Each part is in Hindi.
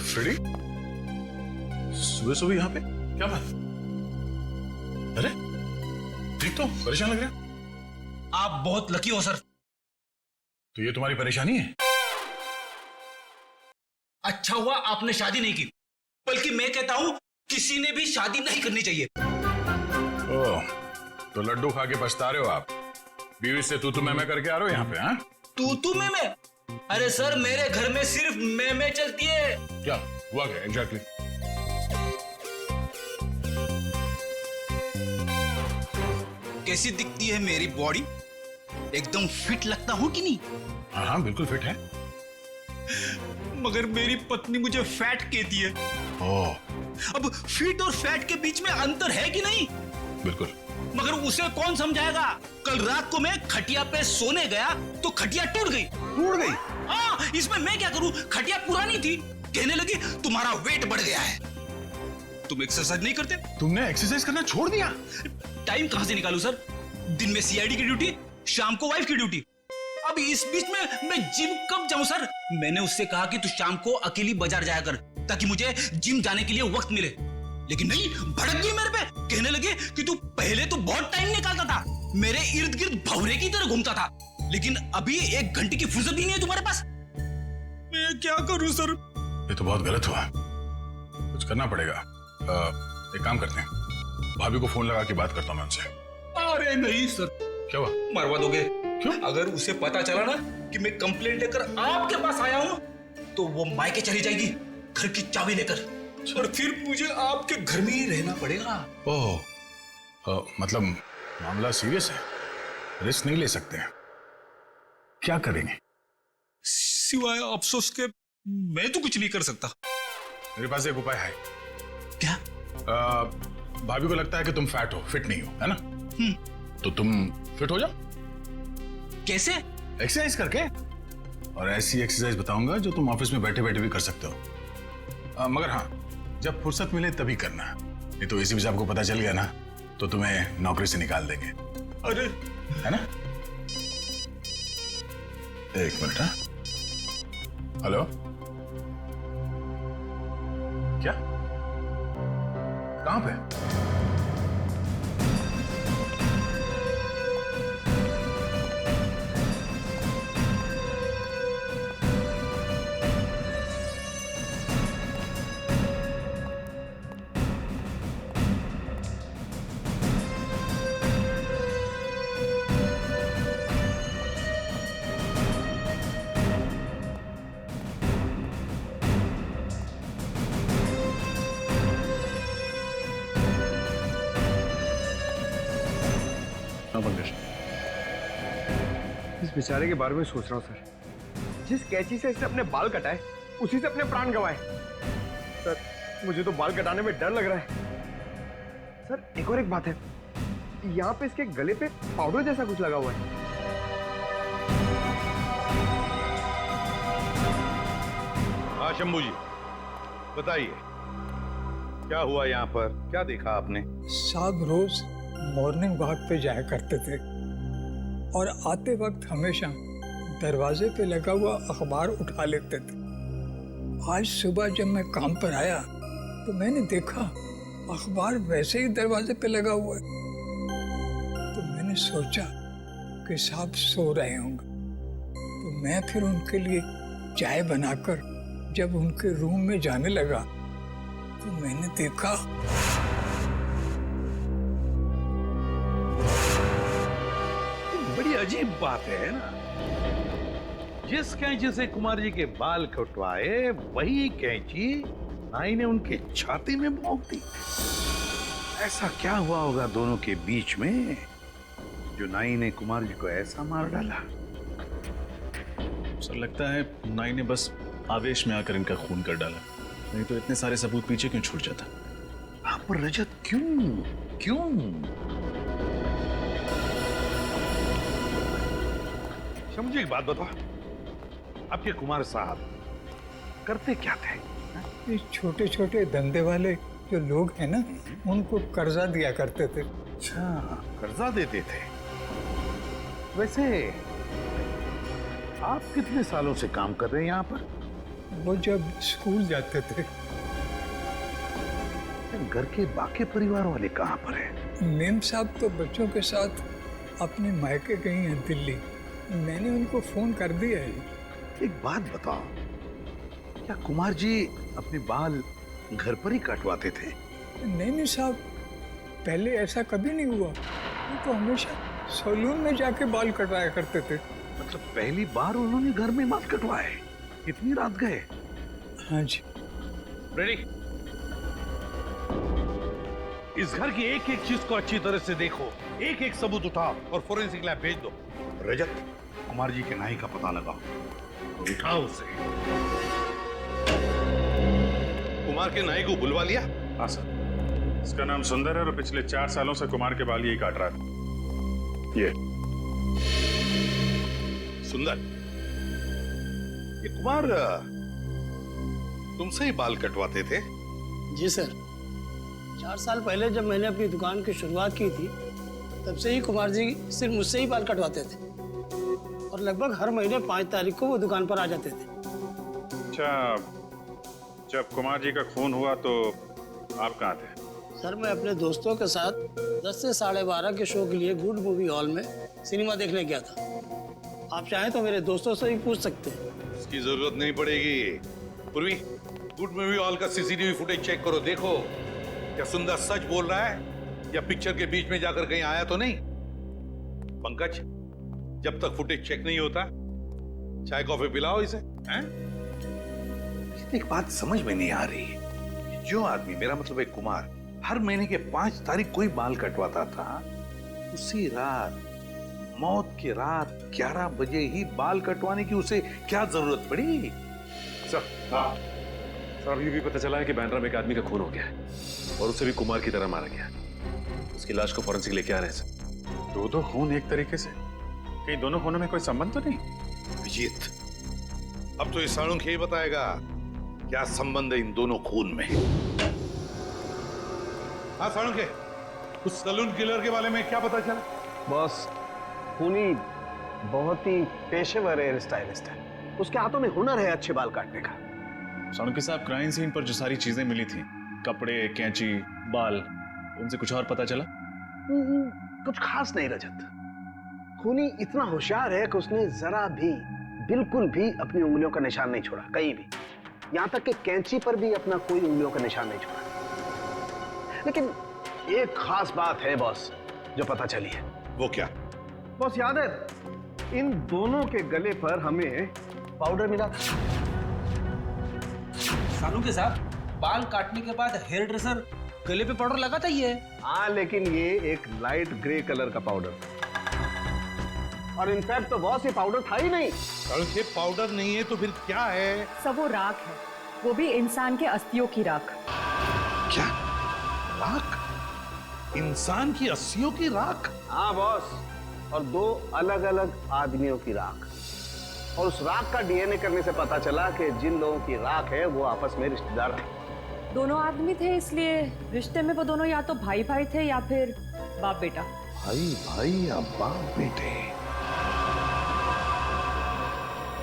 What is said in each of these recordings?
फ्रेडी, सुबह सुबह यहाँ पे क्या बात? अरे ठीक तो, परेशान लग रहे हो। आप बहुत लकी हो सर। तो ये तुम्हारी परेशानी है? अच्छा हुआ आपने शादी नहीं की, बल्कि मैं कहता हूं किसी ने भी शादी नहीं करनी चाहिए। ओह, तो लड्डू खा के पछता रहे हो आप? बीवी से तू मैं करके आ रहे हो यहाँ पे? हाँ, तू मैं? अरे सर, मेरे घर में सिर्फ मैं चलती है। क्या हुआ क्या एग्जैक्टली? कैसी दिखती है मेरी बॉडी? एकदम फिट लगता हूं कि नहीं? हाँ हाँ बिल्कुल फिट है। मगर मेरी पत्नी मुझे फैट कहती है। ओह, अब फिट और फैट के बीच में अंतर है कि नहीं? बिल्कुल। मगर उसे कौन समझाएगा? कल रात को मैं खटिया पे सोने गया तो खटिया टूट गई। टूट गई? हाँ, इसमें मैं क्या करूं? खटिया पुरानी थी। कहने लगी तुम्हारा वेट बढ़ गया है। तुम एक्सरसाइज नहीं करते? तुमने एक्सरसाइज करना छोड़ दिया? टाइम कहां से निकालूं सर? दिन में सीआईडी की ड्यूटी, शाम को वाइफ की ड्यूटी। अब इस बीच में मैं जिम कब जाऊं सर? मैंने उससे कहा कि तू शाम को अकेली बाजार जाया कर ताकि मुझे जिम जाने के लिए वक्त मिले, लेकिन नहीं, भड़क गई मेरे पे। कहने लगे कि तू पहले तो बहुत टाइम निकालता था, मेरे इर्द गिर्द भौरे की तरह घूमता था, लेकिन अभी 1 घंटे की फुर्सत भी नहीं है तुम्हारे पास। मैं क्या करूं सर? ये तो बहुत गलत हुआ, कुछ करना पड़ेगा। एक काम करते हैं, भाभी को फोन लगा के बात करता हूं मैं उनसे। अरे नहीं सर। क्या हुआ? मरवा दोगे? क्यों? अगर उसे पता चला ना कि मैं कंप्लेंट लेकर आपके पास आया हूं, तो वो मायके चली जाएगी घर की चाबी लेकर, और फिर मुझे आपके घर में ही रहना पड़ेगा। ओह, मतलब मामला सीरियस है, रिस्क नहीं ले सकते हैं। क्या करेंगे? सिवाय अफसोस के मैं तो कुछ नहीं कर सकता। मेरे पास एक उपाय है। क्या? भाभी को लगता है कि तुम फैट हो, फिट नहीं हो, है ना? तो तुम फिट हो जाओ। कैसे? एक्सरसाइज करके। और ऐसी एक्सरसाइज बताऊंगा जो तुम ऑफिस में बैठे बैठे भी कर सकते हो। मगर हाँ, जब फुर्सत मिले तभी करना, नहीं तो इसी बीच आपको पता चल गया ना तो तुम्हें नौकरी से निकाल देंगे। अरे, है ना? 1 मिनट। हाँ, हेलो, क्या? कहां पे? इस बेचारे के बारे में सोच रहा हूँ सर। जिस कैंची से इसने अपने बाल कटाए, उसी से अपने प्राण गंवाए। सर, मुझे तो बाल कटाने में डर लग रहा है। सर, एक और एक बात है, यहाँ पे इसके गले पे पाउडर जैसा कुछ लगा हुआ है। हाँ शंभू जी, बताइए क्या हुआ यहाँ पर? क्या देखा आपने? साहब रोज मॉर्निंग वॉक पे जाया करते थे और आते वक्त हमेशा दरवाजे पे लगा हुआ अखबार उठा लेते थे। आज सुबह जब मैं काम पर आया तो मैंने देखा अखबार वैसे ही दरवाजे पे लगा हुआ है। तो मैंने सोचा कि साहब सो रहे होंगे, तो मैं फिर उनके लिए चाय बनाकर जब उनके रूम में जाने लगा तो मैंने देखा बड़ी अजीब बात है ना, जिस कैंची से कुमार जी के बाल कटवाए वही कैंची नाई ने उनके छाती में भोंक दी। ऐसा क्या हुआ होगा दोनों के बीच में जो नाई ने कुमार जी को ऐसा मार डाला? सर लगता है नाई ने बस आवेश में आकर इनका खून कर डाला, नहीं तो इतने सारे सबूत पीछे क्यों छूट जाता। हाँ, पर रजत क्यों? मुझे एक बात बताओ, आपके कुमार साहब करते क्या थे? ये छोटे छोटे धंधे वाले जो लोग हैं ना, उनको कर्जा दिया करते थे। अच्छा, कर्जा देते थे। वैसे आप कितने सालों से काम कर रहे हैं यहाँ पर? वो जब स्कूल जाते थे। घर के बाकी परिवार वाले कहाँ पर हैं? मेम साहब तो बच्चों के साथ अपने मायके गई हैं दिल्ली। मैंने उनको फोन कर दिया है। एक बात बताओ, क्या कुमार जी अपने बाल घर पर ही कटवाते थे? नहीं साहब, पहले ऐसा कभी नहीं हुआ। वो तो हमेशा सैलून में जाके बाल कटवाया करते थे। मतलब पहली बार उन्होंने घर में बाल कटवाए? इतनी रात गए? हाँ जी। रेडी? इस घर की एक एक चीज को अच्छी तरह से देखो, एक एक सबूत उठाओ और फोरेंसिक लैब भेज दो। रजत, कुमार जी के नाई का पता लगाओ। उठाओ उसे। कुमार के नाई को बुलवा लिया? हाँ सर, इसका नाम सुंदर है और पिछले 4 सालों से कुमार के बाल यही काट रहा था। ये सुंदर, ये कुमार तुमसे ही बाल कटवाते थे? जी सर, 4 साल पहले जब मैंने अपनी दुकान की शुरुआत की थी, तब से ही कुमार जी सिर्फ मुझसे ही बाल कटवाते थे और लगभग हर महीने 5 तारीख को वो दुकान पर आ जाते थे। अच्छा, जब कुमार जी का खून हुआ तो आप कहाँ थे? सर, मैं अपने दोस्तों के साथ 10 से 12:30 के शो के लिए गुड मूवी हॉल में सिनेमा देखने गया था। आप चाहें तो मेरे दोस्तों से भी पूछ सकते हैं। इसकी जरूरत नहीं पड़ेगी। पूर्वी, गुड मूवी हॉल का सीसीटीवी फुटेज चेक करो, देखो क्या सुंदर सच बोल रहा है या पिक्चर के बीच में जाकर कहीं आया तो नहीं। पंकज, जब तक फुटेज चेक नहीं होता चाय कॉफी पिलाओ इसे। हैं? एक बात समझ में नहीं आ रही, जो आदमी, मेरा मतलब है कुमार, हर महीने के 5 तारीख को ही बाल कटवाता था, उसी रात, मौत की रात 11 बजे ही बाल कटवाने की उसे क्या जरूरत पड़ी? सर, अभी भी पता चला है कि बैंड्रा में एक आदमी का खून हो गया है और उसे भी कुमार की तरह मारा गया है। उसकी लाश को फॉरेंसिक लेके आ रहे हैं सर। 2 खून एक तरीके से, कहीं दोनों खूनों में कोई संबंध तो नहीं? विजीत, अब तो इस सालून ही बताएगा क्या संबंध है इन दोनों खून में। हाँ सालून के, उस सलून किलर के बारे में क्या पता चला? बॉस, खूनी बहुत ही पेशेवर हेयर स्टाइलिस्ट है। उसके हाथों में हुनर है अच्छे बाल काटने का। सालुंके साहब, क्राइम सीन पर जो सारी चीजें मिली थी, कपड़े, कैंची, बाल, उनसे कुछ और पता चला? कुछ खास नहीं रजत। खूनी इतना होशियार है कि उसने जरा भी, बिल्कुल भी अपनी उंगलियों का निशान नहीं छोड़ा, कहीं भी। यहां तक कि कैंची पर भी अपना कोई उंगलियों का निशान नहीं छोड़ा। लेकिन एक खास बात है बॉस जो पता चली है। वो क्या? बॉस, याद है इन दोनों के गले पर हमें पाउडर मिला था। सालू के साथ बाल काटने के बाद हेयर ड्रेसर गले पे पाउडर लगाता ही है। हाँ, लेकिन ये एक लाइट ग्रे कलर का पाउडर था और इनफैक्ट तो बॉस ये पाउडर था ही नहीं। सालून के, पाउडर नहीं है तो फिर क्या है? सब वो राख है, वो भी इंसान के अस्थियों की राख। क्या राख? इंसान की अस्थियों की राख? हाँ बॉस, और 2 अलग अलग आदमियों की राख। और उस राख का डीएनए करने से पता चला कि जिन लोगों की राख है वो आपस में रिश्तेदार हैं। दोनों आदमी थे, इसलिए रिश्ते में वो दोनों या तो भाई भाई थे या फिर बाप बेटा। भाई भाई या बाप बेटे?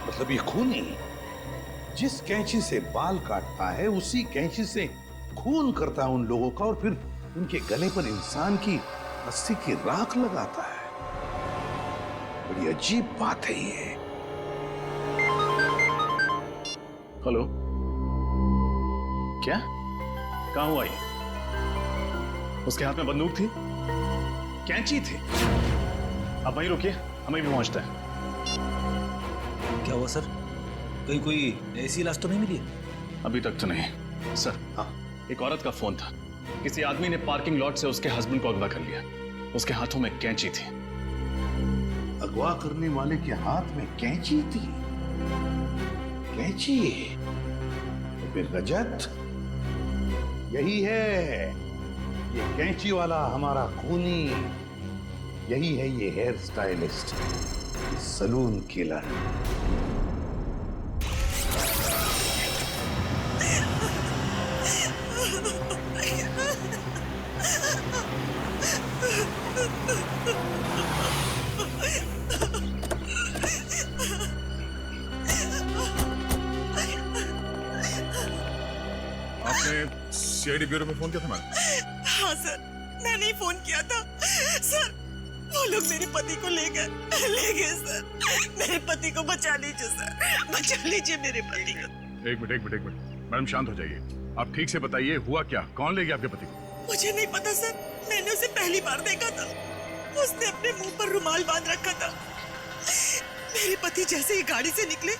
मतलब ये खूनी जिस कैंची से बाल काटता है उसी कैंची से खून करता है उन लोगों का और फिर उनके गले पर इंसान की अस्थि की राख लगाता है। बड़ी अजीब बात है ये। हेलो, क्या? कहां हुआ ये? उसके हाथ में बंदूक थी, कैंची थी। अब वहीं रुकिए, हमें भी पहुंचता है। क्या हुआ सर? कहीं कोई ऐसी लाश तो नहीं मिली? अभी तक तो नहीं सर। हाँ, एक औरत का फोन था, किसी आदमी ने पार्किंग लॉट से उसके हस्बैंड को अगवा कर लिया। उसके हाथों में कैंची थी। अगवा करने वाले के हाथ में कैंची थी? कैंची? तो फिर रजत यही है, ये कैंची वाला हमारा खूनी, यही है ये हेयर स्टाइलिस्ट, सलून किलर। आपने सीआईडी ब्यूरो में फोन किया था मैडम? हाँ सर, मैंने ही फोन किया था। सर वो लोग मेरे पति को ले गए सर। मेरे पति को बचा लीजिए सर, बचा लीजिए मेरे पति को। एक मिनट मैडम, शांत हो जाइए। आप ठीक से बताइए हुआ क्या, कौन ले गया आपके पति को? मुझे नहीं पता सर, मैंने उसे पहली बार देखा था। उसने अपने मुंह पर रुमाल बांध रखा था। मेरे पति जैसे ही गाड़ी से निकले,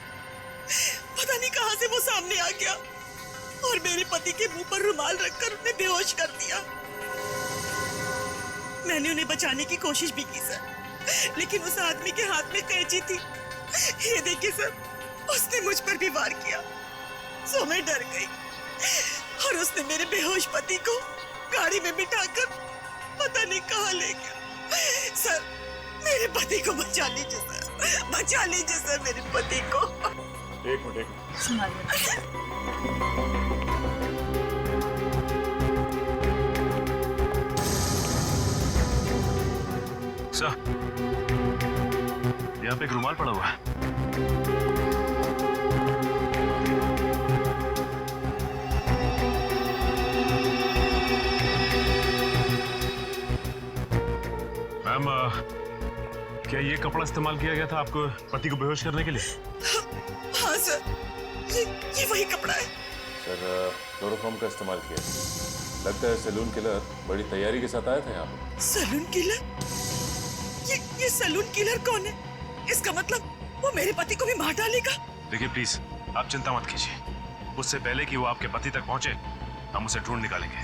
पता नहीं कहां से वो सामने आ गया और मेरे पति के मुंह पर रुमाल रखकर उन्हें बेहोश कर दिया। मैंने उन्हें बचाने की कोशिश भी की सर, लेकिन उस आदमी के हाथ में कैंची थी। ये देखिए सर, उसने मुझ पर भी वार किया, सो मैं डर गई और उसने मेरे बेहोश पति को गाड़ी में बिठाकर पता नहीं कहां ले गया। सर मेरे पति को बचा लीजिए सर, बचा लीजिए सर मेरे पति को। एक मिनट सर, यहाँ पे एक रुमाल पड़ा हुआ है। मैम, क्या ये कपड़ा इस्तेमाल किया गया था आपको पति को बेहोश करने के लिए? हाँ सर, ये वही कपड़ा है। सर, क्लोरोफॉर्म का इस्तेमाल किया। लगता है सैलून किलर बड़ी तैयारी के साथ आया था यहाँ पे। Salon killer? ये सैलून किलर कौन है? इसका मतलब वो मेरे पति को भी मार डालेगा। देखिए प्लीज, आप चिंता मत कीजिए। उससे पहले कि वो आपके पति तक पहुंचे, हम उसे ढूंढ निकालेंगे।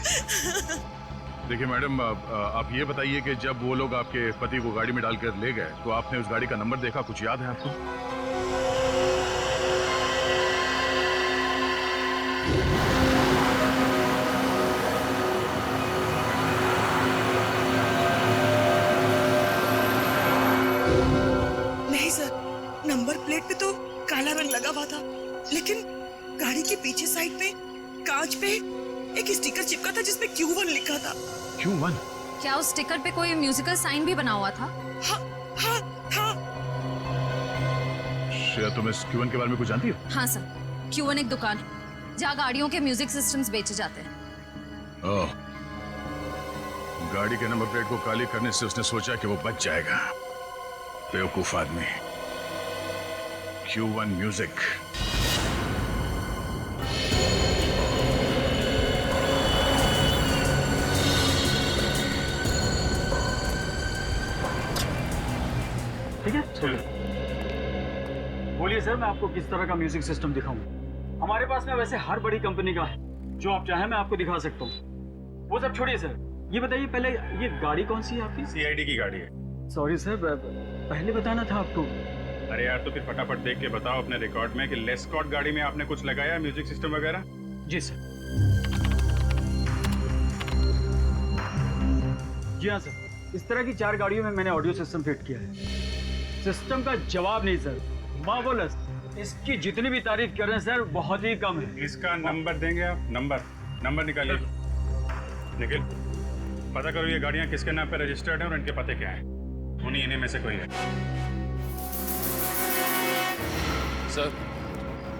देखिए मैडम, आप ये बताइए कि जब वो लोग आपके पति को गाड़ी में डालकर ले गए तो आपने उस गाड़ी का नंबर देखा, कुछ याद है आपको? नहीं सर, नंबर प्लेट पे तो काला रंग लगा हुआ था, लेकिन गाड़ी के पीछे साइड पे कांच पे एक स्टिकर चिपका था जिसमें Q1 लिखा था। Q1? क्या उस स्टिकर पे कोई म्यूजिकल साइन भी बना हुआ था? हाँ। श्रेया, तुम इस Q1 के बारे में कुछ जानती हो? हाँ सर, Q1 एक दुकान है जहाँ गाड़ियों के म्यूजिक सिस्टम्स बेचे जाते हैं। ओह, गाड़ी के नंबर प्लेट को काली करने से उसने सोचा कि वो बच जाएगा। बेवकूफ आदमी। Q1 music. ठीक है, बोलिए सर, मैं आपको किस तरह का म्यूजिक सिस्टम दिखाऊं? हमारे पास में वैसे हर बड़ी कंपनी का है, जो आप चाहें मैं आपको दिखा सकता हूँ। वो सब छोड़िए सर, ये बताइए पहले ये गाड़ी कौन सी है आपकी? सीआईडी की गाड़ी है। सॉरी सर, पहले बताना था आपको। अरे यार, तो फिर फटाफट देख के बताओ अपने रिकॉर्ड में कि लेस्कॉट गाड़ी में आपने कुछ लगाया म्यूजिक सिस्टम वगैरह? जी सर। जी हाँ सर, इस तरह की 4 गाड़ियों में मैंने ऑडियो सिस्टम फिट किया है। सिस्टम का जवाब नहीं सर, मार्वलस। इसकी जितनी भी तारीफ कर रहे हैं सर, बहुत ही कम है। इसका नंबर देंगे आप? नंबर निकालिए। निखिल, पता करो ये गाड़ियां किसके नाम पे रजिस्टर्ड हैं और इनके पते क्या हैं। इन्हीं में से कोई है। सर,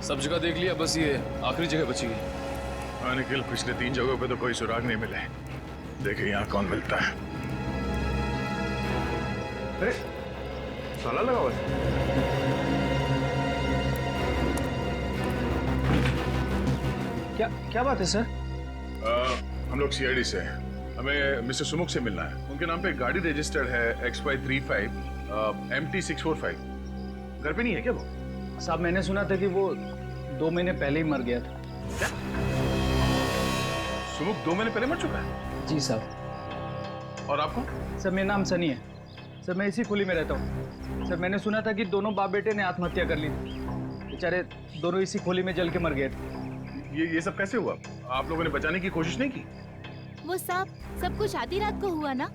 सब जगह देख लिया, बस ये आखिरी जगह बची है। हाँ निखिल, पिछले 3 जगहों पे तो कोई सुराग नहीं मिले। देखिए यहाँ कौन मिलता है। अरे ताला लगा हुआ है। क्या बात है सर? हम लोग सीआईडी से हैं। हमें मिस्टर सुमुख से मिलना है। उनके नाम पे गाड़ी रजिस्टर्ड है XY35 MT645। घर पे नहीं है क्या वो? साहब, मैंने सुना था कि वो 2 महीने पहले ही मर गया था। क्या? सुमुख 2 महीने पहले मर चुका है? जी साहब। और आपको? सर, मेरा नाम सनी है सर, मैं इसी खुली में रहता हूँ। सर, मैंने सुना था कि दोनों बाप बेटे ने आत्महत्या कर ली थी। बेचारे दोनों इसी खोली में जल के मर गए थे। ये सब कैसे हुआ? आप लोगों ने बचाने की कोशिश नहीं की? वो सब कुछ आधी रात को हुआ ना,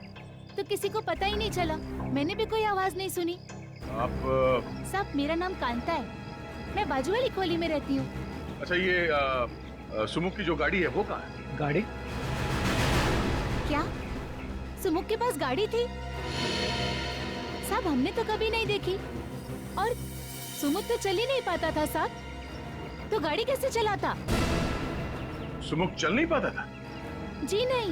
तो किसी को पता ही नहीं चला। मैंने भी कोई आवाज नहीं सुनी। आप साहब, मेरा नाम कांता है, मैं बाजू वाली खोली में रहती हूँ। अच्छा, ये सुमुख की जो गाड़ी है वो कहाँ है? गाड़ी? क्या सुमुख के पास गाड़ी थी? साहब, हमने तो कभी नहीं देखी। और सुमुख तो चल ही नहीं पाता था साहब, तो गाड़ी कैसे चलाता? सुमुख चल नहीं पाता था? जी नहीं।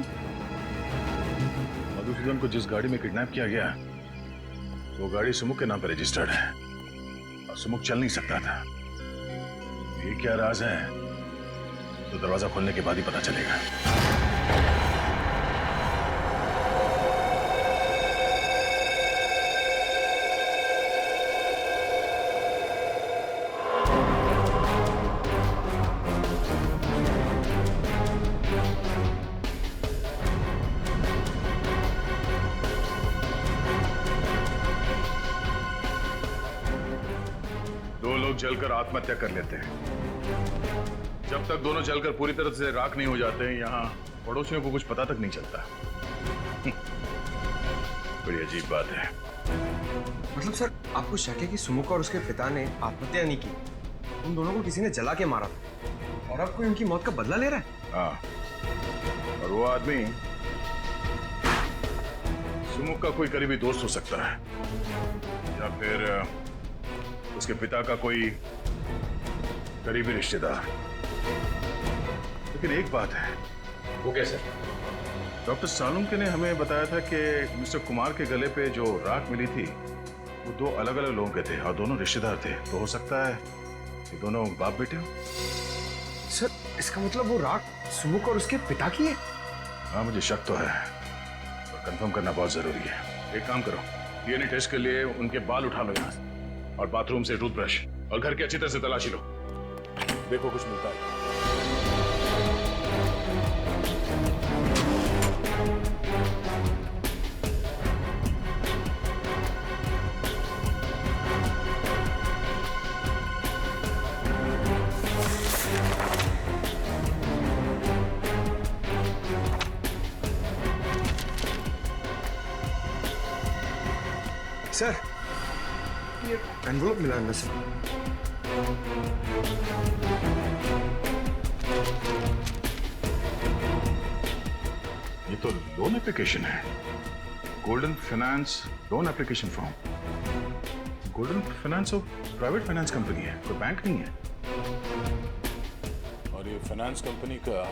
मधुसूदन को जिस गाड़ी में किडनैप किया गया वो गाड़ी सुमुख के नाम पर रजिस्टर्ड है और सुमुख चल नहीं सकता था। ये क्या राज है तो दरवाजा खोलने के बाद ही पता चलेगा। जलकर आत्महत्या कर लेते हैं। जब तक दोनों जलकर पूरी तरह से राख नहीं हो जाते यहाँ पड़ोसियों को कुछ पता तक नहीं चलता। बड़ी अजीब बात है। मतलब सर आपको शक है कि सुमुख और उसके पिता ने आत्महत्या नहीं की, उन दोनों को किसी ने जला के मारा था और अब कोई उनकी मौत का बदला ले रहा है? हाँ, और वो आदमी सुमुख का कोई करीबी दोस्त हो सकता है या फिर उसके पिता का कोई करीबी रिश्तेदार। लेकिन एक बात है। वो कैसे? डॉक्टर सालुंके ने हमें बताया था कि मिस्टर कुमार के गले पे जो राख मिली थी वो दो अलग अलग लोगों के थे और दोनों रिश्तेदार थे। तो हो सकता है कि दोनों बाप बेटे हो। सर इसका मतलब वो राख सुमुख और उसके पिता की है? हाँ मुझे शक तो है और कंफर्म करना बहुत जरूरी है। एक काम करो, डीएनए टेस्ट के लिए उनके बाल उठा लो यहाँ से और बाथरूम से टूथब्रश और घर की अच्छी तरह से तलाशी लो। देखो कुछ मिलता है। सर ये एनवलप मिला है सर। ये तो लोन एप्लीकेशन है। Golden finance loan application form. Golden finance और प्राइवेट फाइनेंस कंपनी है, कोई बैंक नहीं है। और ये फाइनेंस कंपनी का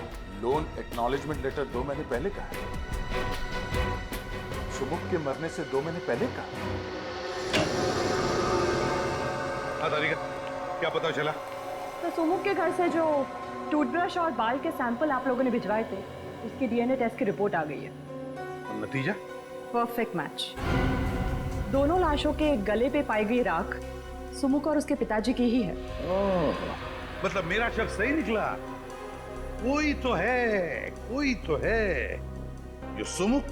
लोन एक्नॉलेजमेंट लेटर 2 महीने पहले का है। सुमुख के मरने से 2 महीने पहले का। क्या पता चला? तो सुमुख के घर से जो टूथब्रश और बाल के सैंपल आप लोगों ने भिजवाए थे उसकी डीएनए टेस्ट की रिपोर्ट आ गई है। और नतीजा? Perfect match. दोनों लाशों के गले पे पाई गई राख सुमुख और उसके पिताजी की ही है। मतलब मेरा शक सही निकला। कोई तो है जो सुमुख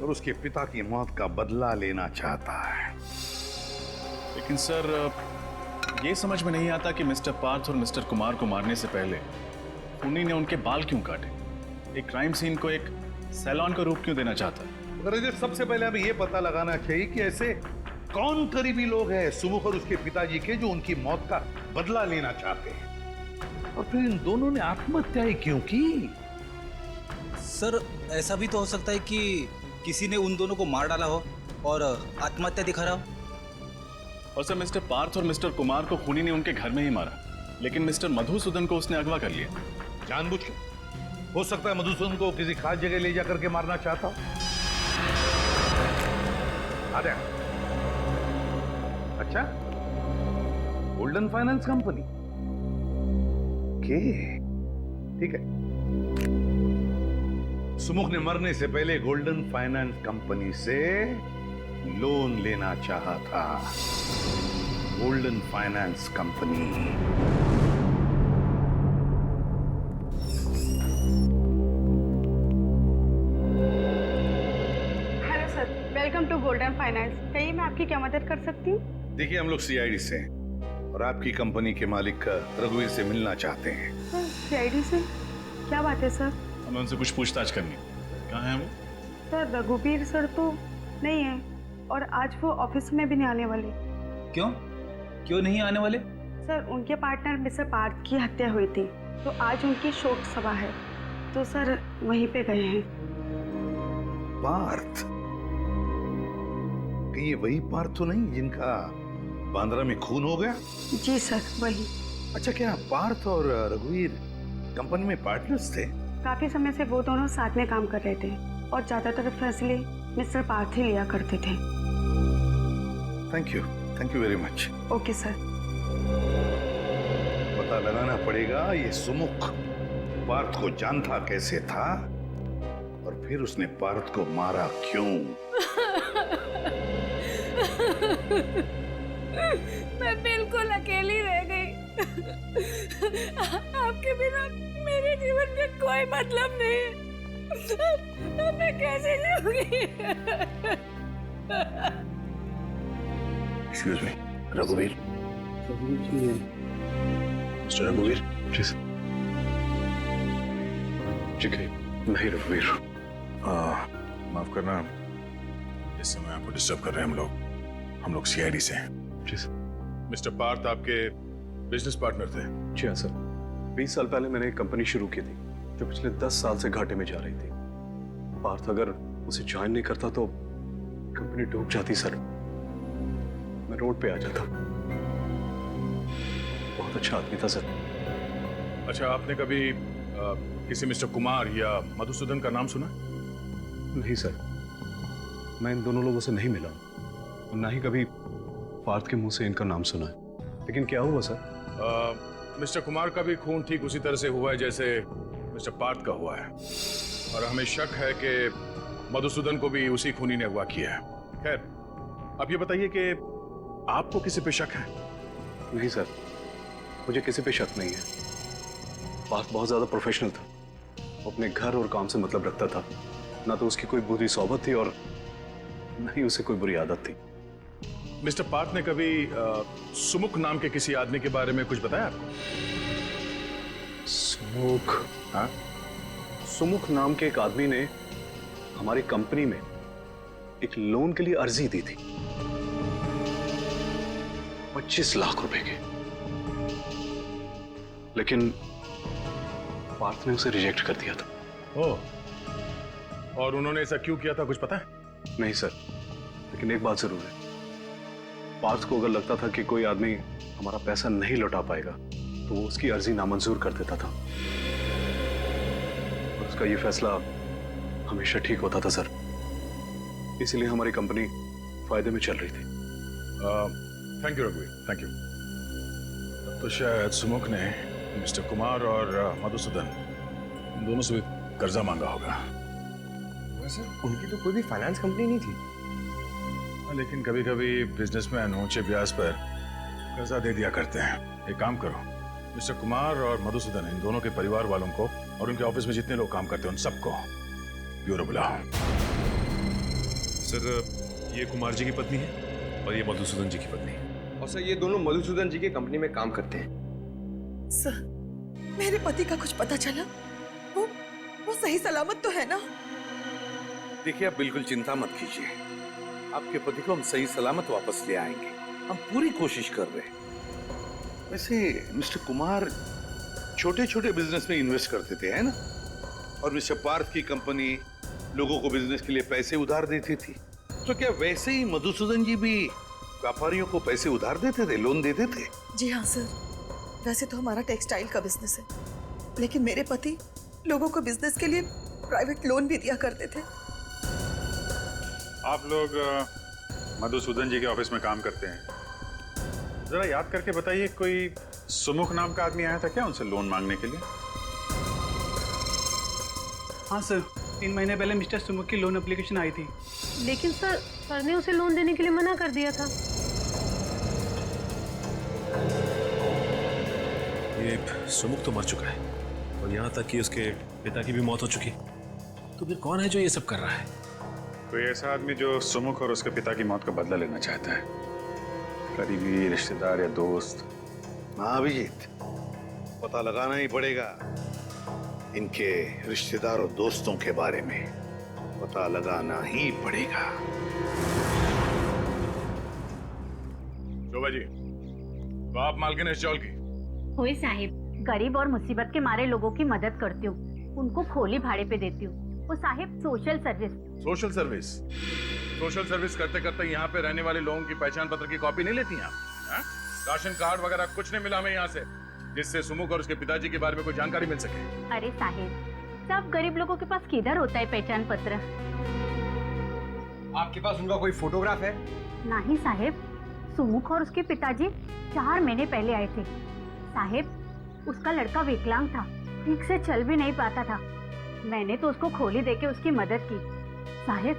और उसके पिता की मौत का बदला लेना चाहता है। लेकिन सर ये समझ में नहीं आता कि मिस्टर पार्थ और मिस्टर कुमार को मारने से पहले खूनी ने उनके बाल क्यों काटे? एक क्राइम सीन को एक सैलून का रूप क्यों देना चाहता? रजत, सबसे पहले हमें यह पता लगाना चाहिए कि ऐसे कौन करीबी लोग हैं सुमुख और उसके पिताजी के जो उनकी मौत का बदला लेना चाहते हैं, और फिर इन दोनों ने आत्महत्या क्यों की? सर ऐसा भी तो हो सकता है कि किसी ने उन दोनों को मार डाला हो और आत्महत्या दिखा रहा हो। और सर मिस्टर पार्थ और मिस्टर कुमार को खूनी ने उनके घर में ही मारा, लेकिन मिस्टर मधुसूदन को उसने अगवा कर लिया जानबूझ के। हो सकता है मधुसूदन को किसी खास जगह ले जाकर के मारना चाहता हो। अच्छा, गोल्डन फाइनेंस कंपनी। ठीक है, सुमुख ने मरने से पहले गोल्डन फाइनेंस कंपनी से लोन लेना चाहा था। Golden Finance company. Hello sir, welcome to Golden Finance. कहिए मैं आपकी क्या मदद कर सकती हूँ? देखिए, हम लोग सीआईडी से हैं और आपकी कंपनी के मालिक रघुवीर से मिलना चाहते हैं। सीआईडी से? क्या बात है सर? हमें उनसे कुछ पूछताछ करनी। कहाँ है वो? सर रघुवीर सर तो नहीं है और आज वो ऑफिस में भी नहीं आने वाले। क्यों नहीं आने वाले? सर उनके पार्टनर मिस्टर पार्थ की हत्या हुई थी तो आज उनकी शोक सभा है, तो सर वहीं पे गए हैं। पार्थ? ये वही पार्थ तो नहीं जिनका बांद्रा में खून हो गया? जी सर, वही। अच्छा, क्या पार्थ और रघुवीर कंपनी में पार्टनर्स थे? काफी समय से वो दोनों साथ में काम कर रहे थे और ज्यादातर फैसले मिस्टर पार्थ ही लिया करते थे। Thank you very much. Okay sir. पता लगाना पड़ेगा ये सुमुख पार्थ को जानता कैसे था और फिर उसने पार्थ को मारा क्यों। मैं बिल्कुल अकेली रह गई। आपके बिना मेरे जीवन का कोई मतलब नहीं। मैं कैसे जीऊंगी? एक्सक्यूज मी, रघुवीर। मिस्टर रघुवीर। जी सर। जी नहीं रघुवीर। माफ करना, इस समय आपको डिस्टर्ब कर रहे हैं हम लोग सीआईडी से हैं। जी सर। मिस्टर पार्थ आपके बिजनेस पार्टनर थे? जी हाँ सर। 20 साल पहले मैंने एक कंपनी शुरू की थी जो पिछले 10 साल से घाटे में जा रही थी। पार्थ अगर उसे ज्वाइन नहीं करता तो कंपनी डूब जाती सर। मैं रोड पे आ जाता। बहुत अच्छा आदमी था सर। अच्छा, आपने कभी किसी मिस्टर कुमार या मधुसूदन का नाम सुना? नहीं सर, मैं इन दोनों लोगों से नहीं मिला और ना ही कभी पार्थ के मुंह से इनका नाम सुना है। लेकिन क्या हुआ सर? मिस्टर कुमार का भी खून ठीक उसी तरह से हुआ है जैसे मिस्टर पार्थ का हुआ है, और हमें शक है कि मधुसूदन को भी उसी खूनी ने अगवा किया है। खैर, अब ये बताइए कि आपको किसी पे शक है? नहीं सर, मुझे किसी पे शक नहीं है। पार्थ बहुत ज्यादा प्रोफेशनल था, वो अपने घर और काम से मतलब रखता था। ना तो उसकी कोई बुरी सोबत थी और न ही उसे कोई बुरी आदत थी। मिस्टर पार्थ ने कभी सुमुख नाम के किसी आदमी के बारे में कुछ बताया आपको? सुमुख? हाँ, सुमुख नाम के एक आदमी ने हमारी कंपनी में एक लोन के लिए अर्जी दी थी 25 लाख रुपए की, लेकिन पार्थ ने उसे रिजेक्ट कर दिया था। ओह, और उन्होंने ऐसा क्यों किया था, कुछ पता है? नहीं सर, लेकिन एक बात जरूर है, पार्थ को अगर लगता था कि कोई आदमी हमारा पैसा नहीं लौटा पाएगा तो वो उसकी अर्जी नामंजूर कर देता था, और उसका ये फैसला हमेशा ठीक होता था सर। इसीलिए हमारी कंपनी फायदे में चल रही थी। थैंक यू रघुवीर, थैंक यू। तो शायद सुमुख ने मिस्टर कुमार और मधुसूदन दोनों से भी कर्जा मांगा होगा। वैसे उनकी तो कोई भी फाइनेंस कंपनी नहीं थी। लेकिन कभी कभी बिजनेसमैन ऊंचे ब्याज पर कर्जा दे दिया करते हैं। एक काम करो, मिस्टर कुमार और मधुसूदन, इन दोनों के परिवार वालों को और उनके ऑफिस में जितने लोग काम करते हैं उन सबको ब्यूरो बुलाओ। सर, ये कुमार जी की पत्नी है और ये मधुसूदन जी की पत्नी है। और सर, ये दोनों मधुसूदन जी की कंपनी में काम करते हैं। सर, मेरे पति का कुछ पता चला? वो सही सलामत तो है ना? देखिए, आप बिल्कुल चिंता मत कीजिए, आपके पति को हम सही सलामत वापस ले आएंगे। हम पूरी कोशिश कर रहे हैं। वैसे मिस्टर कुमार छोटे छोटे बिजनेस में इन्वेस्ट करते थे, है ना? और मिस्टर पार्थ की कंपनी लोगों को बिजनेस के लिए पैसे उधार देती थी। तो क्या वैसे ही मधुसूदन जी भी व्यापारियों को पैसे उधार देते थे, लोन देते थे? जी हाँ सर, वैसे तो हमारा टेक्सटाइल का बिजनेस है, लेकिन मेरे पति लोगों को बिजनेस के लिए प्राइवेट लोन भी दिया करते थे। आप लोग मधुसूदन जी के ऑफिस में काम करते हैं। जरा याद करके बताइए, कोई सुमुख नाम का आदमी आया था क्या उनसे लोन मांगने के लिए? हाँ सर, 3 महीने पहले मिस्टर सुमुख की लोन एप्लीकेशन आई थी। लेकिन सर ने उसे लोन देने के लिए मना कर दिया था। ये सुमुख तो मर चुका है और यहाँ तक कि उसके पिता की भी मौत हो चुकी। तो फिर कौन है जो ये सब कर रहा है? कोई ऐसा आदमी जो सुमुख और उसके पिता की मौत का बदला लेना चाहता है, करीबी रिश्तेदार या दोस्त। हाँ अभिजीत, पता लगाना ही पड़ेगा इनके रिश्तेदार और दोस्तों के बारे में, पता लगाना ही पड़ेगा। शोभा जी, तो आप मालकिन इस चौल की? हुई साहिब, गरीब और मुसीबत के मारे लोगों की मदद करती हूँ, उनको खोली भाड़े पे देती हूँ। वो Sahib social service. Social service? Social service करते करते यहाँ पे रहने वाले लोगों की पहचान पत्र की कॉपी नहीं लेती आप? राशन कार्ड वगैरह कुछ नहीं मिला हमें यहाँ से। जिससे सुमुख और उसके पिताजी के बारे में कोई जानकारी मिल सके। अरे साहिब, सब गरीब लोगों के पास किधर होता है पहचान पत्र? आपके पास उनका कोई फोटोग्राफ है? नहीं साहिब, सुमुख और उसके पिताजी 4 महीने पहले आए थे। साहिब, उसका लड़का विकलांग था, ठीक से चल भी नहीं पाता था। मैंने तो उसको खोली देके उसकी मदद की। साहिब,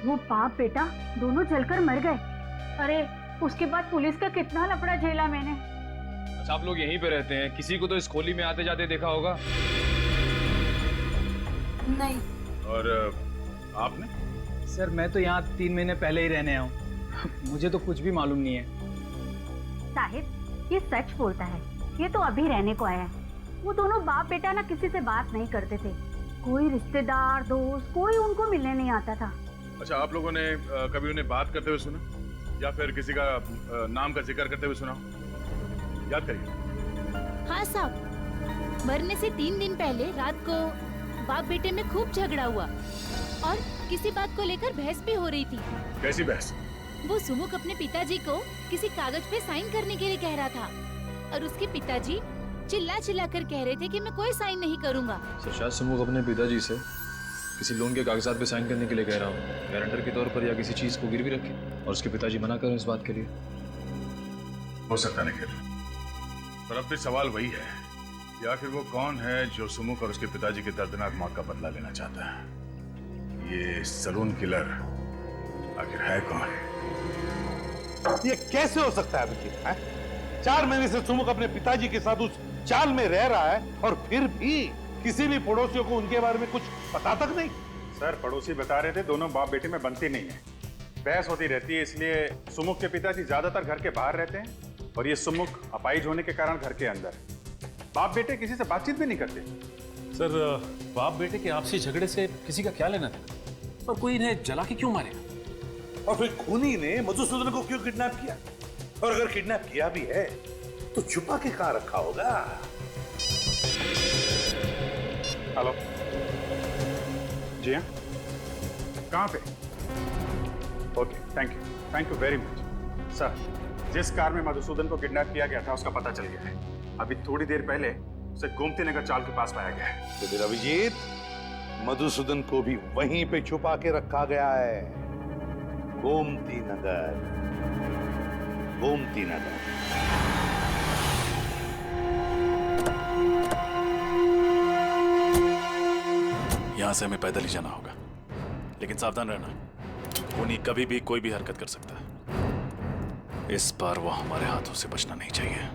वो बाप बेटा दोनों जलकर मर गए। अरे उसके बाद पुलिस का कितना लफड़ा झेला मैंने। अच्छा, आप लोग यहीं पे रहते हैं? किसी को तो इस खोली में आते जाते देखा होगा? नहीं। और आपने? सर मैं तो यहाँ 3 महीने पहले ही रहने आया हूँ। मुझे तो कुछ भी मालूम नहीं है। साहिब, ये सच बोलता है, ये तो अभी रहने को आया है। वो दोनों बाप बेटा ना किसी से बात नहीं करते थे। कोई रिश्तेदार दोस्त कोई उनको मिलने नहीं आता था। अच्छा, आप लोगों ने कभी उन्हें बात करते हुए सुना या फिर किसी का नाम का जिक्र करते हुए सुना? याद करिए। हाँ साहब, मरने से 3 दिन पहले रात को बाप बेटे में खूब झगड़ा हुआ और किसी बात को लेकर बहस भी हो रही थी। कैसी बहस? वो सुमुख अपने पिताजी को किसी कागज पे साइन करने के लिए कह रहा था और उसके पिताजी चिल्ला चिल्ला कर कह रहे थे कि मैं कोई साइन नहीं करूंगा। सर शायद सुमुख अपने पिताजी से किसी लोन के कागजात पे साइन करने के लिए कह रहा हूँ, गारंटर के तौर पर, या किसी चीज को गिरवी रखे और उसके पिताजी मना करें इस बात के लिए। हो सकता नहीं, पर अब भी सवाल वही है कि आखिर वो कौन है जो सुमुख और उसके पिताजी की दर्दनाक मौत का बदला लेना चाहता है। ये सलून किलर आखिर है कौन? ये कैसे हो सकता है अभिजीत? 4 महीने से सुमुख अपने पिताजी के साथ उस चाल में रह रहा है और फिर भी किसी भी पड़ोसियों को उनके बारे में कुछ पता तक नहीं। सर पड़ोसी बता रहे थे दोनों बाप बेटे में बनती नहीं है, बहस होती रहती है, इसलिए सुमुख के पिताजी ज्यादातर घर के बाहर रहते हैं और ये सुमुख अपाहिज होने के कारण घर के अंदर। बाप बेटे किसी से बातचीत भी नहीं करते। सर बाप बेटे के आपसी झगड़े से किसी का क्या लेना था? और कोई इन्हें जला के क्यों मारेगा? और फिर खूनी ने मधुसूदन को क्यों किडनैप किया? और अगर किडनैप किया भी है तो छुपा के कहां रखा होगा? हेलो जी हाँ, कहाँ पे? Okay, thank you very much sir. जिस कार में मधुसूदन को किडनैप किया गया था उसका पता चल गया है। अभी थोड़ी देर पहले उसे गोमती नगर चाल के पास पाया गया है। तो फिर अभिजीत, मधुसूदन को भी वहीं पे छुपा के रखा गया है। गोमती नगर, गोमती नगर। यहां से हमें पैदल ही जाना होगा, लेकिन सावधान रहना, खूनी कभी भी कोई भी हरकत कर सकता है। इस बार वो हमारे हाथों से बचना नहीं चाहिए।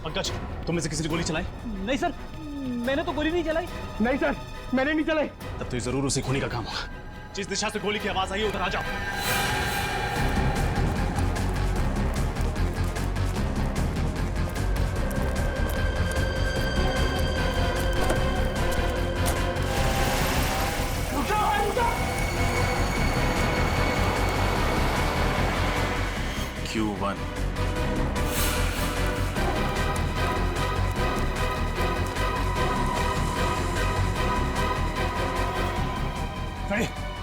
पंकज, तुम में से किसी ने गोली चलाई? नहीं सर, मैंने तो गोली नहीं चलाई। नहीं सर, मैंने नहीं चलाई। तब तो ये जरूर उसे खूनी का काम होगा। जिस दिशा से गोली की आवाज आई है उधर आ जाओ। Q1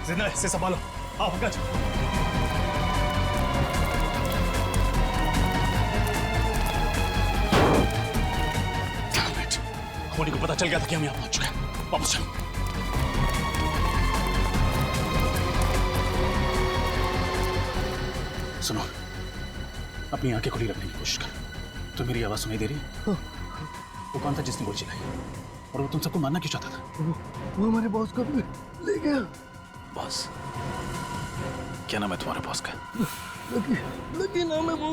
जिंदा है, इसे संभालो। आओ पंकज। खूनी को पता चल गया था कि हम यहाँ पहुंच चुके हैं। वापस चलो। सुनो, अपनी आंखें खुली रखने की कोशिश कर। तो मेरी आवाज सुनाई दे रही है? वो कौन था जिसने गोली चलाई? और वो तुम सबको मारना क्यों चाहता था? वो हमारे बॉस को भी ले गया। बॉस? क्या नाम है तुम्हारे बॉस का? लकी, लकी नाम है वो।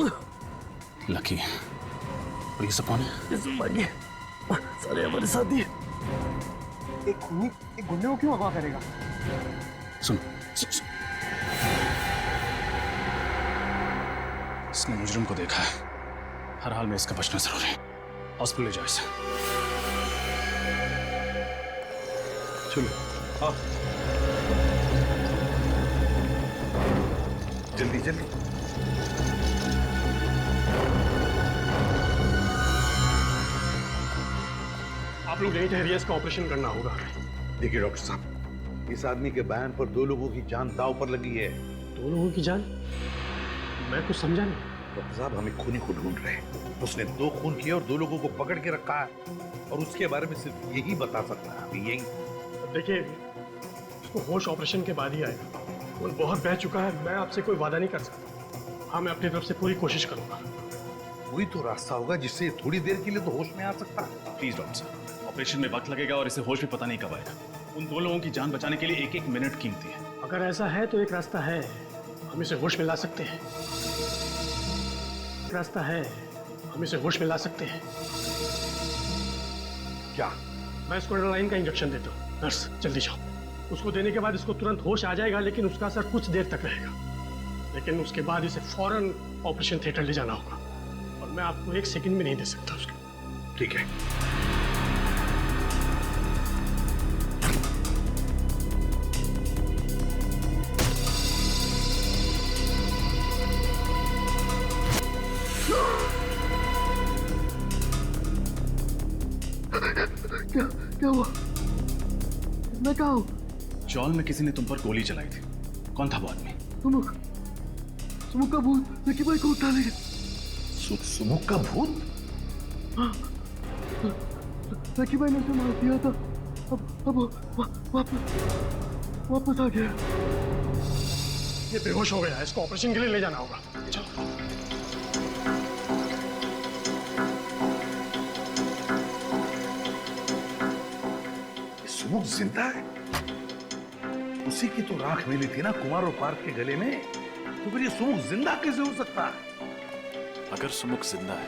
लकी? और ये सब कौन है? ये सब बाकी सारे हमारे साथी हैं। एक खूनी एक गुंडे को क्यों अगवा करेगा? सुनो, ने मुजरिम को देखा है। हर हाल में इसका बचना जरूरी है। हॉस्पिटल ले जाओ इसे। चलो आओ, जल्दी जल्दी। आप लोग यहीं ठहरिए, इसका ऑपरेशन करना होगा। देखिए डॉक्टर साहब, इस आदमी के बयान पर 2 लोगों की जान दांव पर लगी है। 2 लोगों की जान? मैं कुछ समझा नहीं। डॉक्टर साहब, हम एक खूनी को ढूंढ रहे हैं। उसने 2 खून किए और 2 लोगों को पकड़ के रखा है, और उसके बारे में सिर्फ यही बता सकता है अभी, यही। देखिए, उसको होश ऑपरेशन के बाद ही आएगा। वो बहुत बह चुका है। मैं आपसे कोई वादा नहीं कर सकता। हाँ, मैं अपनी तरफ से पूरी कोशिश करूंगा। वही तो रास्ता होगा जिससे थोड़ी देर के लिए तो होश में आ सकता है। प्लीज डॉक्टर साहब, ऑपरेशन में वक्त लगेगा और इसे होश भी पता नहीं कब आएगा। उन 2 लोगों की जान बचाने के लिए 1-1 मिनट कीमती है। अगर ऐसा है तो एक रास्ता है, हम इसे होश में ला सकते हैं। एक रास्ता है, हम इसे होश में ला सकते हैं। क्या? मैं इसको एड्रेनालाइन का इंजेक्शन देता हूँ। नर्स, जल्दी जाओ। उसको देने के बाद इसको तुरंत होश आ जाएगा, लेकिन उसका असर कुछ देर तक रहेगा। लेकिन उसके बाद इसे फौरन ऑपरेशन थिएटर ले जाना होगा, और मैं आपको 1 सेकंड भी नहीं दे सकता उसको। ठीक है। क्या हुआ? मैं कहाँ हूँ? चौल में किसी ने तुम पर गोली चलाई थी। कौन था वो आदमी? सुमुख का भूत लकी भाई को उठा ले गया। सुमुख का भूत? हाँ, लकी भाई ने उसे मार दिया था। अब वापस आ गया। ये बेहोश हो गया है, इसको ऑपरेशन के लिए ले जाना होगा। चलो। सुमुख जिंदा है? उसी की तो राख मिली थी ना कुमार और पार्थ के गले में, तो फिर ये सुमुख जिंदा कैसे हो सकता है? अगर सुमुख जिंदा है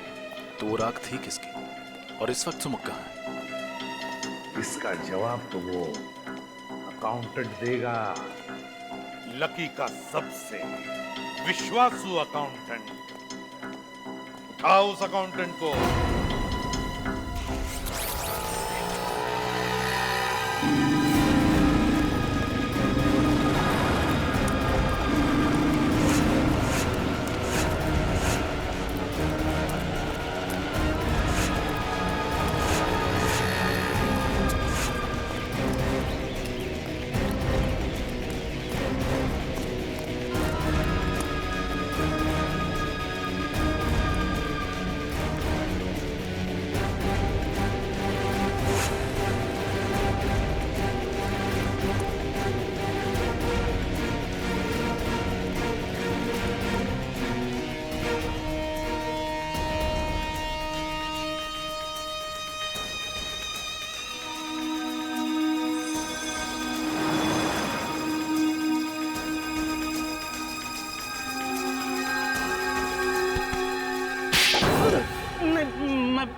तो वो राख थी किसकी, और इस वक्त सुमुख कहाँ है? इसका जवाब तो वो अकाउंटेंट देगा। लकी का सबसे विश्वासु अकाउंटेंट। उठाओ उस अकाउंटेंट को।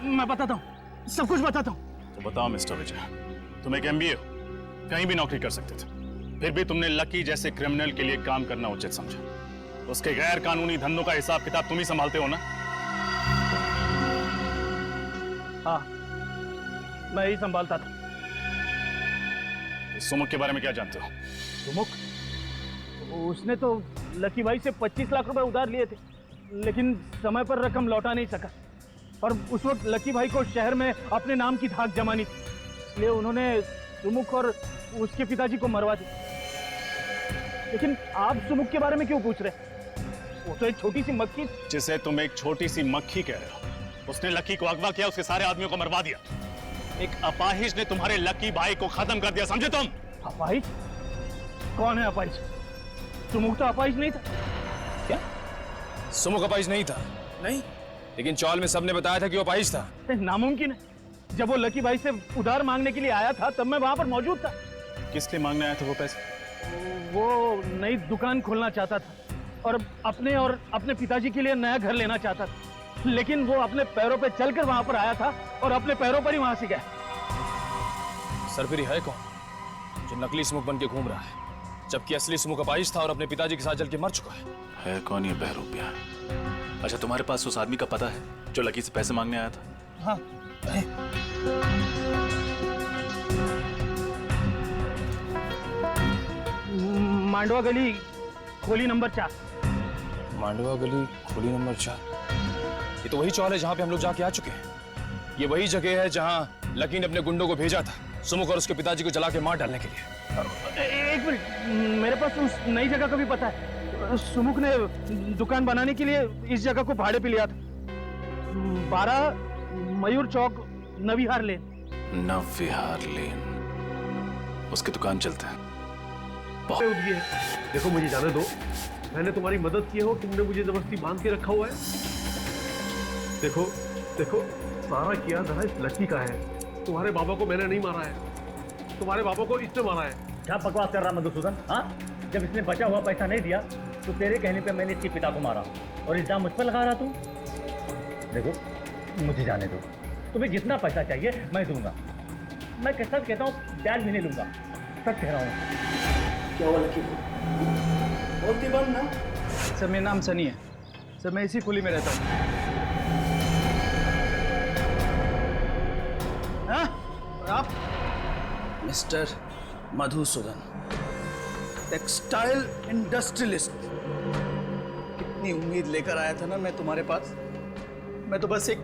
मैं बताता हूँ, सब कुछ बताता हूँ। तो बताओ मिस्टर विजय, तुम एक MBA हो, कहीं भी नौकरी कर सकते थे, फिर भी तुमने लकी जैसे क्रिमिनल के लिए काम करना उचित समझा। उसके गैर कानूनी धंधों का हिसाब किताब तुम ही संभालते हो ना? हाँ, मैं ही संभालता था। सुमुख के बारे में क्या जानते हो? सुमुख? उसने तो लकी भाई से 25 लाख रुपए उधार लिए थे, लेकिन समय पर रकम लौटा नहीं सका, और उस वक्त लकी भाई को शहर में अपने नाम की धाक जमानी थी, इसलिए उन्होंने सुमुख और उसके पिताजी को मरवा दिया। लेकिन आप सुमुख के बारे में क्यों पूछ रहे? वो तो एक छोटी सी मक्खी। जिसे तुम एक छोटी सी मक्खी कह रहे हो, उसने लकी को अगवा किया, उसके सारे आदमियों को मरवा दिया। एक अपाहिज ने तुम्हारे लकी भाई को खत्म कर दिया, समझे तुम? अपाहिज? कौन है अपाहिज? सुमुख तो अपाहिज नहीं था। क्या? सुमुख अपाहिज नहीं था? नहीं, लेकिन चौल में सबने बताया था कि वो अपाहिज था। नामुमकिन है। जब वो लकी भाई से उधार मांगने के लिए आया था तब मैं वहां पर मौजूद था। किस लिए मांगने आया था वो पैसे? वो नई दुकान खोलना चाहता था और अपने पिताजी के लिए नया घर लेना चाहता था, लेकिन वो अपने पैरों पे चलकर वहां पर आया था और अपने पैरों पर ही वहां से गया। सरफिरी है कौन जो नकली सुमुख बन के घूम रहा है, जबकि असली सुमुख अपाहिज था और अपने पिताजी के साथ जल के मर चुका है? कौन ये बहरूपिया? अच्छा, तुम्हारे पास उस आदमी का पता है जो लकी से पैसे मांगने आया था? हाँ। मांडवा गली खोली नंबर 4। मांडवा गली खोली नंबर 4। ये तो वही चौल है जहां पे हम लोग जाके आ चुके हैं। ये वही जगह है जहां लकी ने अपने गुंडों को भेजा था सुमुख और उसके पिताजी को जला के मार डालने के लिए। एक मिनट, मेरे पास उस नई जगह का भी पता है। सुमुख ने दुकान बनाने के लिए इस जगह को भाड़े पे लिया था। 12 मयूर चौक, नविहार लेन। नविहार लेन, उसकी दुकान चलते हैं। देखो मुझे जाने दो, मैंने तुम्हारी मदद की हो, तुमने मुझे जबरदस्ती बांध के रखा हुआ है। देखो देखो, सारा किया जरा इस लड़की का है। तुम्हारे बाबा को मैंने नहीं मारा है, तुम्हारे बाबा को इसने मारा है। क्या बकवास कर रहा मधुसूदन? हाँ, जब इसने बचा हुआ पैसा नहीं दिया तो तेरे कहने पे मैंने इसके पिता को मारा और इल्जाम मुझ पर लगा रहा तू। देखो मुझे जाने दो, तुम्हें जितना पैसा चाहिए मैं दूंगा। मैं कैसा कहता हूँ, ब्याज भी नहीं लूंगा, सच कह रहा हूँ। क्या हुआ लकी? बोलती बंद ना। सर मेरा नाम सनी है सर, मैं इसी खुली में रहता हूँ। आप? Mister Madhusudan, textile industrialist. कितनी उम्मीद लेकर आया था ना मैं तुम्हारे पास। मैं तो बस एक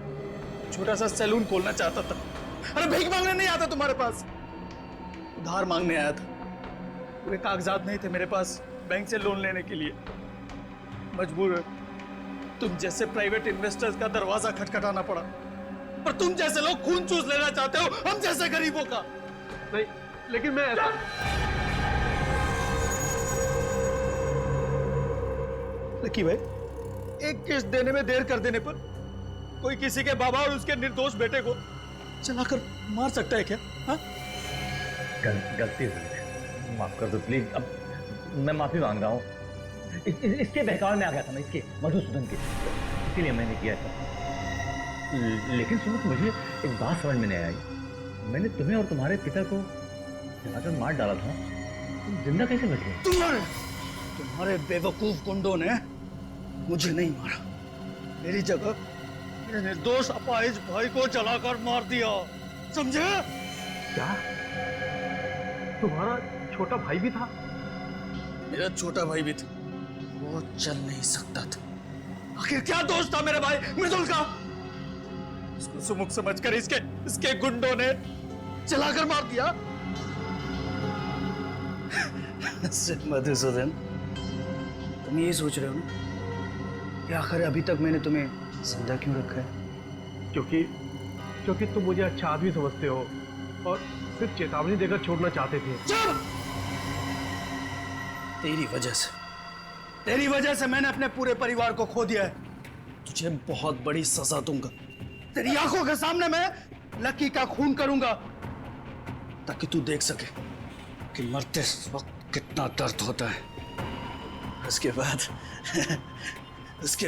छोटा सा सैलून खोलना चाहता था। अरे भीख मांगने नहीं आता तुम्हारे पास, उधार मांगने आया था। पूरे कागजात नहीं थे मेरे पास बैंक से लोन लेने के लिए। मजबूर तुम जैसे प्राइवेट इन्वेस्टर्स का दरवाजा खटखटाना पड़ा। पर तुम जैसे लोग खून चूस लेना चाहते हो हम जैसे गरीबों का। नहीं, लेकिन मैं ऐसा... लकी भाई, एक किस्त देने में देर कर देने पर कोई किसी के बाबा और उसके निर्दोष बेटे को चलाकर मार सकता है क्या? हाँ? गलती हुई है, माफ कर दो प्लीज। अब मैं माफी मांग रहा हूँ। इसके बहकावे में आ गया था मैं, इसके मधुसूदन के, इसीलिए मैंने किया था। लेकिन सुनो, मुझे एक बात समझ में नहीं आई। मैंने तुम्हें और तुम्हारे पिता को जलाकर मार डाला था, तुम जिंदा कैसे बच गए? तुम्हारे बेवकूफ गुंडों ने मुझे नहीं मारा, मेरी जगह मेरे निर्दोष अपाहिज भाई को जलाकर मार दिया, समझे? क्या तुम्हारा छोटा भाई भी था? मेरा छोटा भाई भी था, वो चल नहीं सकता था। आखिर क्या दोष था मेरे भाई मृदुल का? उसको सुमुख समझकर इसके गुंडों ने जलाकर मार दिया। मधुसूदन, तुम ये सोच रहे हो ना कि आखिर अभी तक मैंने तुम्हें जिंदा क्यों रखा है? क्योंकि तुम मुझे अच्छा आदमी समझते हो और सिर्फ चेतावनी देकर छोड़ना चाहते थे। तेरी वजह से मैंने अपने पूरे परिवार को खो दिया है। तुझे बहुत बड़ी सजा दूंगा। तेरी आंखों के सामने मैं लकी का खून करूंगा ताकि तू देख सके कि मरते वक्त कितना दर्द होता है। उसके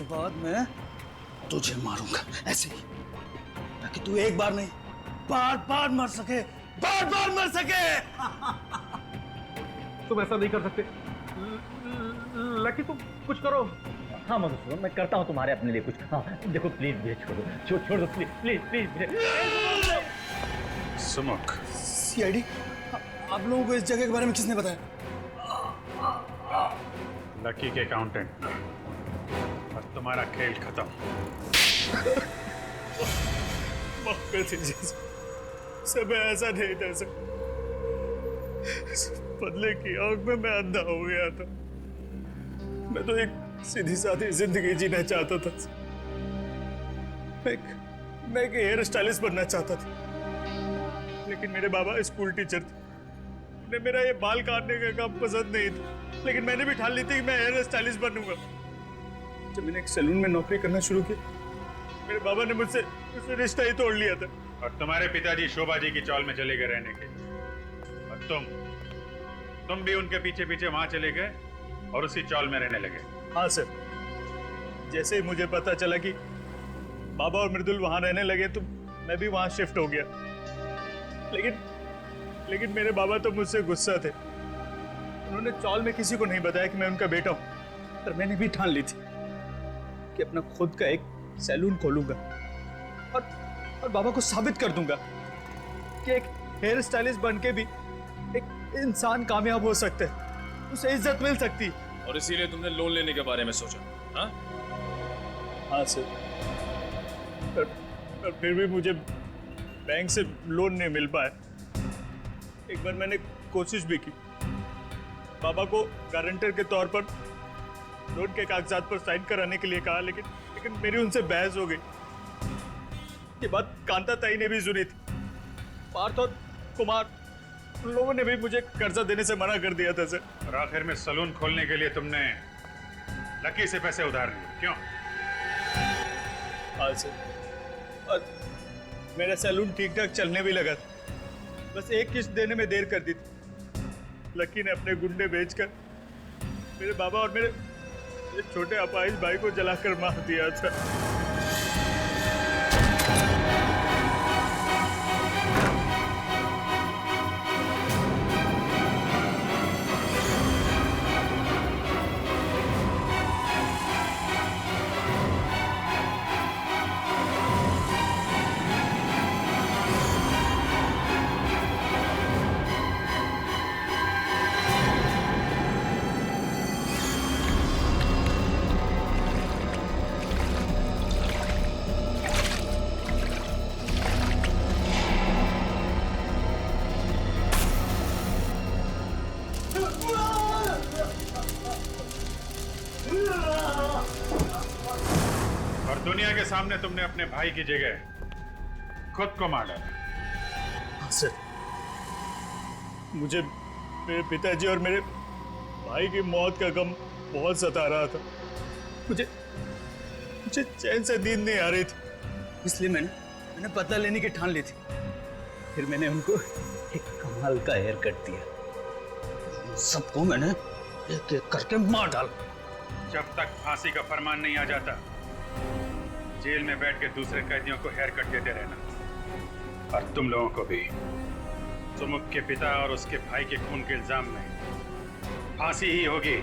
बाद मैं तुझे मारूंगा ऐसे ही, ताकि तू एक बार नहीं बार बार मर सके, बार बार मर सके। तुम ऐसा नहीं कर सकते लकी, तुम कुछ करो। हाँ मधुसूदन, मैं करता हूँ तुम्हारे अपने लिए कुछ। हाँ देखो प्लीज मुझे छोड़ दो please please please. Sumukh, CID, आप लोगों को इस जगह के बारे में किसने बताया? लकी के अकाउंटेंट। और तुम्हारा खेल खत्म। माफ कर दीजिए सर, मैं ऐसा नहीं था सर। बदले की आग में मैं अंधा हो गया था। मैं तो एक सीधी सादी जिंदगी जीना चाहता था। मैं एक हेयर स्टाइलिस्ट बनना चाहता था, लेकिन मेरे बाबा स्कूल टीचर थे। उन्हें मेरा ये बाल काटने का काम पसंद नहीं था, लेकिन मैंने भी ठान ली थी कि मैं हेयर स्टाइलिस्ट बनूंगा। जब मैंने एक सैलून में नौकरी करना शुरू की, मेरे बाबा ने मुझसे रिश्ता ही तोड़ लिया था। और तुम्हारे पिताजी शोभा जी की चौल में चले गए रहने के, और तुम भी उनके पीछे पीछे वहां चले गए और उसी चौल में रहने लगे। हाँ सर, जैसे ही मुझे पता चला कि बाबा और मृदुल वहां रहने लगे तो मैं भी वहां शिफ्ट हो गया। लेकिन मेरे बाबा तो मुझसे गुस्सा थे। उन्होंने चौल में किसी को नहीं बताया कि मैं उनका बेटा हूं, पर मैंने भी ठान ली थी कि अपना खुद का एक सैलून खोलूंगा और बाबा को साबित कर दूंगा कि एक हेयर स्टाइलिस्ट बन के भी एक इंसान कामयाब हो सकता है, उसे इज्जत मिल सकती। और इसीलिए तुमने लोन लेने के बारे में सोचा? हाँ हाँ सर, पर फिर भी मुझे बैंक से लोन नहीं मिल पाया। एक बार मैंने कोशिश भी की, बाबा को गारंटर के तौर पर लोन के कागजात पर साइन कराने के लिए कहा, लेकिन मेरी उनसे बहस हो गई। ये बात कांता ताई ने भी सुनी थी। पार्थ और कुमार उन लोगों ने भी मुझे कर्जा देने से मना कर दिया था सर। और आखिर में सलून खोलने के लिए तुमने लकी से पैसे उधार लिए, क्यों? हाँ सर, और मेरा सैलून ठीक ठाक चलने भी लगा था, बस एक किस्त देने में देर कर दी थी। लकी ने अपने गुंडे बेचकर मेरे बाबा और मेरे छोटे अपाहिज भाई को जलाकर मार दिया था। और दुनिया के सामने तुमने अपने भाई की जगह खुद को मार डाला। हाँ सर, मुझे मेरे पिताजी और मेरे भाई की मौत का गम बहुत सता रहा था। मुझे चैन से नींद नहीं आ रही थी, इसलिए मैंने बदला लेने की ठान ली थी। फिर मैंने उनको एक कमाल का हेयर कट दिया। सबको मैंने एक एक करके मार डाला। जब तक फांसी का फरमान नहीं आ जाता, जेल में बैठ के दूसरे कैदियों को हेयर कट देते रहना। और तुम लोगों को भी सुमुख के पिता और उसके भाई के खून के इल्जाम में फांसी ही होगी।